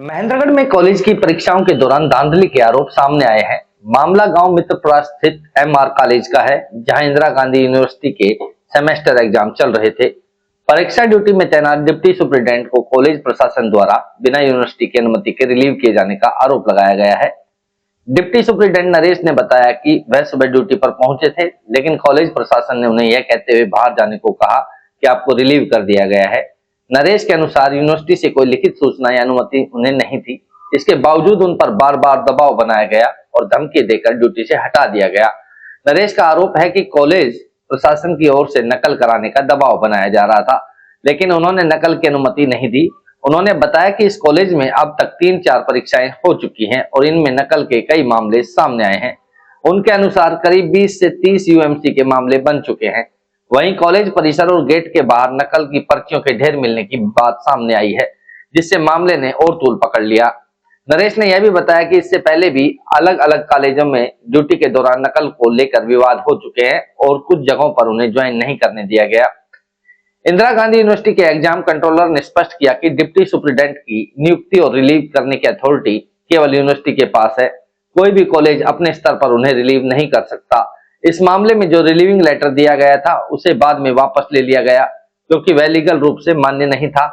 महेंद्रगढ़ में कॉलेज की परीक्षाओं के दौरान धांधली के आरोप सामने आए हैं। मामला गांव मित्रपुरा स्थित एमआर कॉलेज का है, जहां इंदिरा गांधी यूनिवर्सिटी के सेमेस्टर एग्जाम चल रहे थे। परीक्षा ड्यूटी में तैनात डिप्टी सुप्रिंटेंडेंट को कॉलेज प्रशासन द्वारा बिना यूनिवर्सिटी की अनुमति के रिलीव किए जाने का आरोप लगाया गया है। डिप्टी सुप्रिंटेंडेंट नरेश ने बताया कि वह सुबह ड्यूटी पर पहुंचे थे, लेकिन कॉलेज प्रशासन ने उन्हें यह कहते हुए बाहर जाने को कहा कि आपको रिलीव कर दिया गया है। नरेश के अनुसार यूनिवर्सिटी से कोई लिखित सूचना या अनुमति उन्हें नहीं थी। इसके बावजूद उन पर बार बार दबाव बनाया गया और धमकी देकर ड्यूटी से हटा दिया गया। नरेश का आरोप है कि कॉलेज प्रशासन की ओर से नकल कराने का दबाव बनाया जा रहा था, लेकिन उन्होंने नकल की अनुमति नहीं दी। उन्होंने बताया कि इस कॉलेज में अब तक 3-4 परीक्षाएं हो चुकी हैं और इनमें नकल के कई मामले सामने आए हैं। उनके अनुसार करीब 20 से 30 यूएमसी के मामले बन चुके हैं। वहीं कॉलेज परिसर और गेट के बाहर नकल की पर्चियों के ढेर मिलने की बात सामने आई है, जिससे मामले ने और तूल पकड़ लिया। नरेश ने यह भी बताया कि इससे पहले भी अलग अलग कॉलेजों में ड्यूटी के दौरान नकल को लेकर विवाद हो चुके हैं और कुछ जगहों पर उन्हें ज्वाइन नहीं करने दिया गया। इंदिरा गांधी यूनिवर्सिटी के एग्जाम कंट्रोलर ने स्पष्ट किया कि डिप्टी सुप्रिंटेंडेंट की नियुक्ति और रिलीव करने की अथॉरिटी केवल यूनिवर्सिटी के पास है। कोई भी कॉलेज अपने स्तर पर उन्हें रिलीव नहीं कर सकता। इस मामले में जो रिलीविंग लेटर दिया गया था उसे बाद में वापस ले लिया गया, क्योंकि वह लीगल रूप से मान्य नहीं था।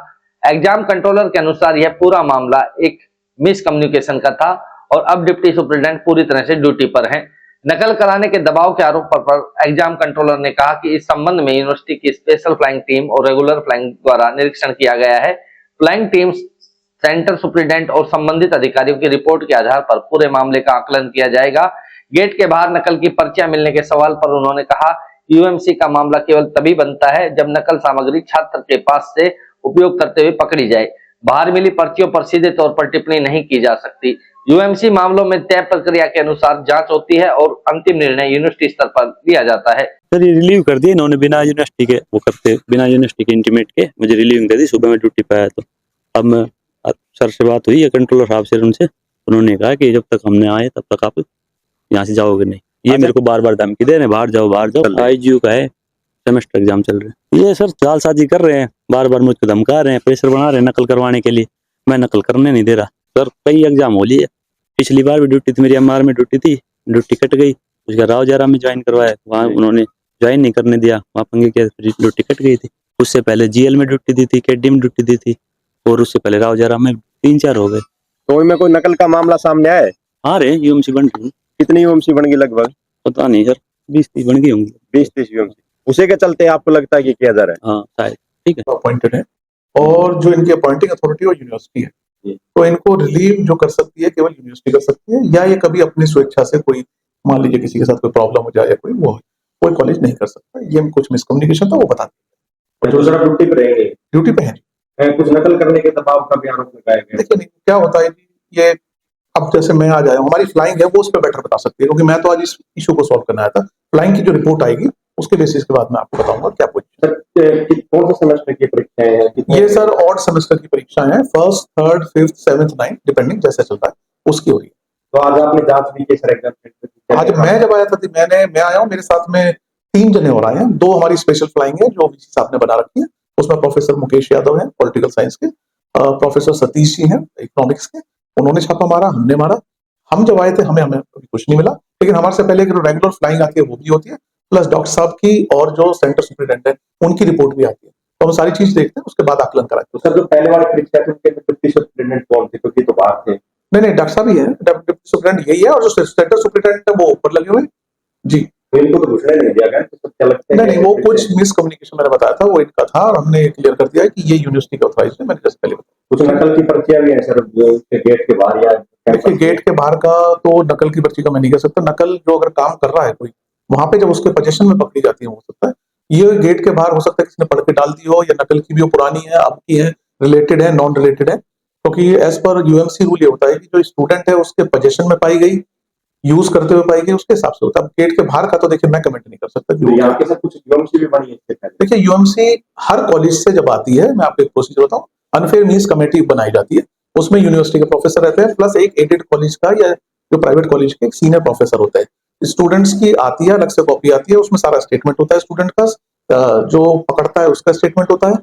एग्जाम कंट्रोलर के अनुसार यह पूरा मामला एक मिसकम्युनिकेशन का था और अब डिप्टी सुप्रिंटेंडेंट पूरी तरह से ड्यूटी पर हैं। नकल कराने के दबाव के आरोप पर एग्जाम कंट्रोलर ने कहा कि इस संबंध में यूनिवर्सिटी की स्पेशल फ्लाइंग टीम और रेगुलर फ्लाइंग द्वारा निरीक्षण किया गया है। फ्लाइंग टीम सेंटर सुप्रिंटेंडेंट और संबंधित अधिकारियों की रिपोर्ट के आधार पर पूरे मामले का आकलन किया जाएगा। गेट के बाहर नकल की पर्चियां मिलने के सवाल पर उन्होंने कहा, यूएमसी का मामला केवल तभी बनता है जब नकल सामग्री छात्र के पास से उपयोग करते हुए पकड़ी जाए। बाहर मिली पर्चियों पर सीधे तौर पर टिप्पणी नहीं की जा सकती। यूएमसी मामलों में तय प्रक्रिया के अनुसार जांच होती है और अंतिम निर्णय यूनिवर्सिटी स्तर पर लिया जाता है। सर ये रिलीव कर दिए इन्होंने बिना यूनिवर्सिटी के बिना यूनिवर्सिटी के इंटीमेट के मुझे रिलीविंग कर दी। सुबह में ड्यूटी पे आया तो अब मैं सर से बात हुई है, कंट्रोलर साहब से, उनसे उन्होंने कहा कि जब तक हमने आए तब तक आप यहाँ से जाओगे नहीं। ये मेरे को बार बार धमकी दे रहे हैं, बाहर जाओ। आईजीयू का है, सेमेस्टर एग्जाम चल रहे हैं। ये सर जालसाजी कर रहे हैं, बार बार मुझको धमका रहे हैं, प्रेशर बना रहे हैं नकल करवाने के लिए। मैं नकल करने नहीं दे रहा सर। कई एग्जाम हो लिए, पिछली बार भी ड्यूटी थी मेरी, एमआर में ड्यूटी थी, ड्यूटी कट गई। उसका राव जरा में ज्वाइन करवाया, वहाँ उन्होंने ज्वाइन नहीं करने दिया, वहाँ पंगे किया, ड्यूटी कट गई थी। उससे पहले जीएल में ड्यूटी दी थी, केडी में ड्यूटी दी थी, और उससे पहले राव जरा में 3-4 हो गए। तो में कोई नकल का मामला सामने आया है? हाँ रे, यूएमसी बन गई। कितनी यूएमसी बन गई लगभग? पता नहीं सर, 20-30 बन गई होंगी। 20-30 यूएमसी। उसे के चलते आपको लगता है कि किया जा रहा है? हाँ शायद। ठीक है, अपॉइंटेड है और जो इनकी अपॉइंटिंग अथॉरिटी वो यूनिवर्सिटी है, तो इनको रिलीव जो कर सकती है केवल यूनिवर्सिटी कर सकती है, या ये कभी अपनी स्वेच्छा से कोई, मान लीजिए किसी के साथ कोई प्रॉब्लम हो जाए या कोई कॉलेज नहीं कर सकता। ये कुछ मिसकम्युनिकेशन था, वो बता दें। जो जरा ड्यूटी पे रहेंगे, ड्यूटी पे है, कुछ नकल करने के दबाव का भी आरोप लगाया गया। देखिए क्या होता है कि ये अब जैसे मैं आ जाया, हमारी फ्लाइंग है वो उस पर बेटर बता सकती है, क्योंकि मैं तो आज इस इशू को सॉल्व करना आया था। फ्लाइंग की जो रिपोर्ट आएगी उसके बेसिस के बाद मैं आपको बताऊंगा क्या कुछ। कौन से सेमेस्टर की परीक्षाएं हैं? ये सर ऑड सेमेस्टर की परीक्षाएं हैं, 1st, 3rd, 5th, 7th, 9th depending जैसे चलता है उसकी हो रही है। तो आज आपने जांच भी की सर एग्जाम? आज मैं जब आया था मैं आया हूँ, मेरे साथ में 3 जने और आए हैं। 2 हमारी स्पेशल फ्लाइंग है जो वीसी साहब ने बना रखी है, उसमें प्रोफेसर मुकेश यादव है पॉलिटिकल साइंस के, प्रोफेसर सतीश जी हैं इकोनॉमिक्स के, उन्होंने छापा मारा, हमने मारा। हम जब आए थे हमें कुछ नहीं मिला, लेकिन हमारे से पहले जो रेगुलर फ्लाइंग आती है वो भी होती है, प्लस डॉक्टर साहब की और जो सेंटर सुपरिटेंडेंट है उनकी रिपोर्ट भी आती है। तो हम सारी चीज देखते हैं, उसके बाद आकलन कराते हैं। तो सर जो पहले वाले परीक्षा थे उनके डिप्टी सुपरिटेंडेंट कौन थे? क्योंकि तो बाहर थे। नहीं, डॉक्टर साहब ही है, डिप्टी सुपरिटेंडेंट यही है, और जो सेंटर सुपरिटेंडेंट है वो ऊपर लगे हुए हैं जी। इनको तो घुसने नहीं दिया गया, तो क्या लगता है? नहीं, वो कुछ मिसकम्युनिकेशन मैंने बताया था, वो इनका था, और हमने क्लियर कर दिया है कि ये यूनिवर्सिटी का ऑथराइज है। मैंने जैसे पहले बताया कुछ नकल की पर्चियां भी हैं सर गेट के बाहर या? देखिए गेट के बाहर का तो नकल की पर्ची का मैं नहीं कह सकता। नकल जो अगर काम कर रहा है कोई, वहां पे जब उसके पोजीशन में पकड़ी जाती है, हो सकता है ये गेट के बाहर हो सकता है किसी ने पढ़ के डाल दी हो, या नकल की भी वो पुरानी है, अब की है, रिलेटेड है, नॉन रिलेटेड है। क्योंकि एज पर यूएमसी रूल ये होता है कि जो स्टूडेंट है उसके पोजीशन में पाई गई, यूज करते हुए पाई गई, उसके हिसाब से होता है। गेट के बाहर का तो देखिए मैं कमेंट नहीं कर सकता। आपके साथ कुछ यूएमसी भी बनी है? देखिए यूएमसी हर कॉलेज से जब आती है, मैं आपको एक प्रोसीजर बताऊं, अनफेयर मींस कमेटी बनाई जाती है, उसमें यूनिवर्सिटी के प्रोफेसर रहते हैं, प्लस एक एडेड कॉलेज का या जो प्राइवेट कॉलेज के एक सीनियर प्रोफेसर होता है। स्टूडेंट्स की आती है, अलग से कॉपी आती है, उसमें सारा स्टेटमेंट होता है स्टूडेंट का, जो पकड़ता है उसका स्टेटमेंट होता है,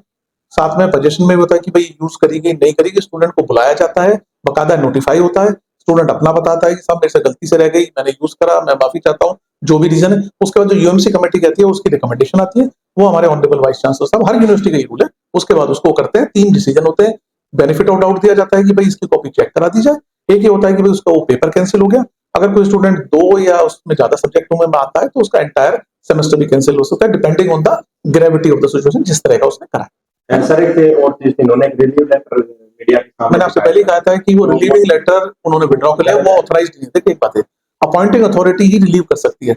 साथ में पजेशन में भी होता है कि भाई यूज करेगी नहीं करेगी, स्टूडेंट को बुलाया जाता है, बकायदा नोटिफाई होता है, स्टूडेंट अपना बताता है कि साहब मेरे से गलती से रह गई, मैंने यूज करा, मैं माफी चाहता हूँ, जो भी रीजन है। उसके बाद जो यूएमसी कमेटी कहती है उसकी रिकमेंडेशन आती है, वो हमारे ऑनरेबल वाइस चांसलर साहब, हर यूनिवर्सिटी का ये रूल है, उसके बाद उसको करते हैं। 3 डिसीजन होते हैं, बेनिफिट ऑफ डाउट दिया जाता है कि भाई इसकी कॉपी चेक करा दी जाए, एक ये होता है कि भाई उसका वो पेपर कैंसिल हो गया, अगर कोई स्टूडेंट 2 या उसमें ज्यादा सब्जेक्टों में आता है तो उसका एंटायर सेमेस्टर भी कैंसिल हो सकता है, depending on the gravity of the situation, जिस तरह का उसने करा। सर एक और चीज इन्होंने रिलीव लेटर मीडिया के सामने मैंने आपसे पहले ही कहा था कि वो रिलीविंग लेटर उन्होंने विड्रॉ कर लिया, वो ऑथराइज्ड नहीं है। देखिए एक बात है, अपॉइंटिंग अथॉरिटी ही रिलीव कर सकती है।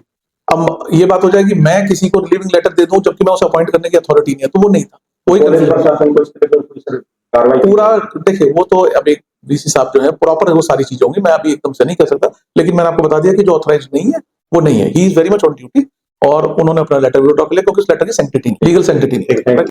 अब ये बात हो जाएगी मैं किसी को रिलीविंग लेटर दे दूं जबकि मैं उसे अपॉइंट करने की अथॉरिटी नहीं है, तो वो नहीं था, कोई प्रशासन को इस तरह का कोई कार्रवाई पूरा। देखिए वो तो अब एक वीसी साहब जो है प्रॉपर वो सारी चीजें होंगी, मैं अभी एकदम से नहीं कर सकता, लेकिन मैंने आपको बता दिया कि जो ऑथराइज्ड नहीं है वो नहीं है, he is very much on duty, और उन्होंने अपना लेटर विड्रॉ कर लिया क्योंकि उस लेटर की सैंक्टिटी लीगल सैंक्टिटी नहीं है।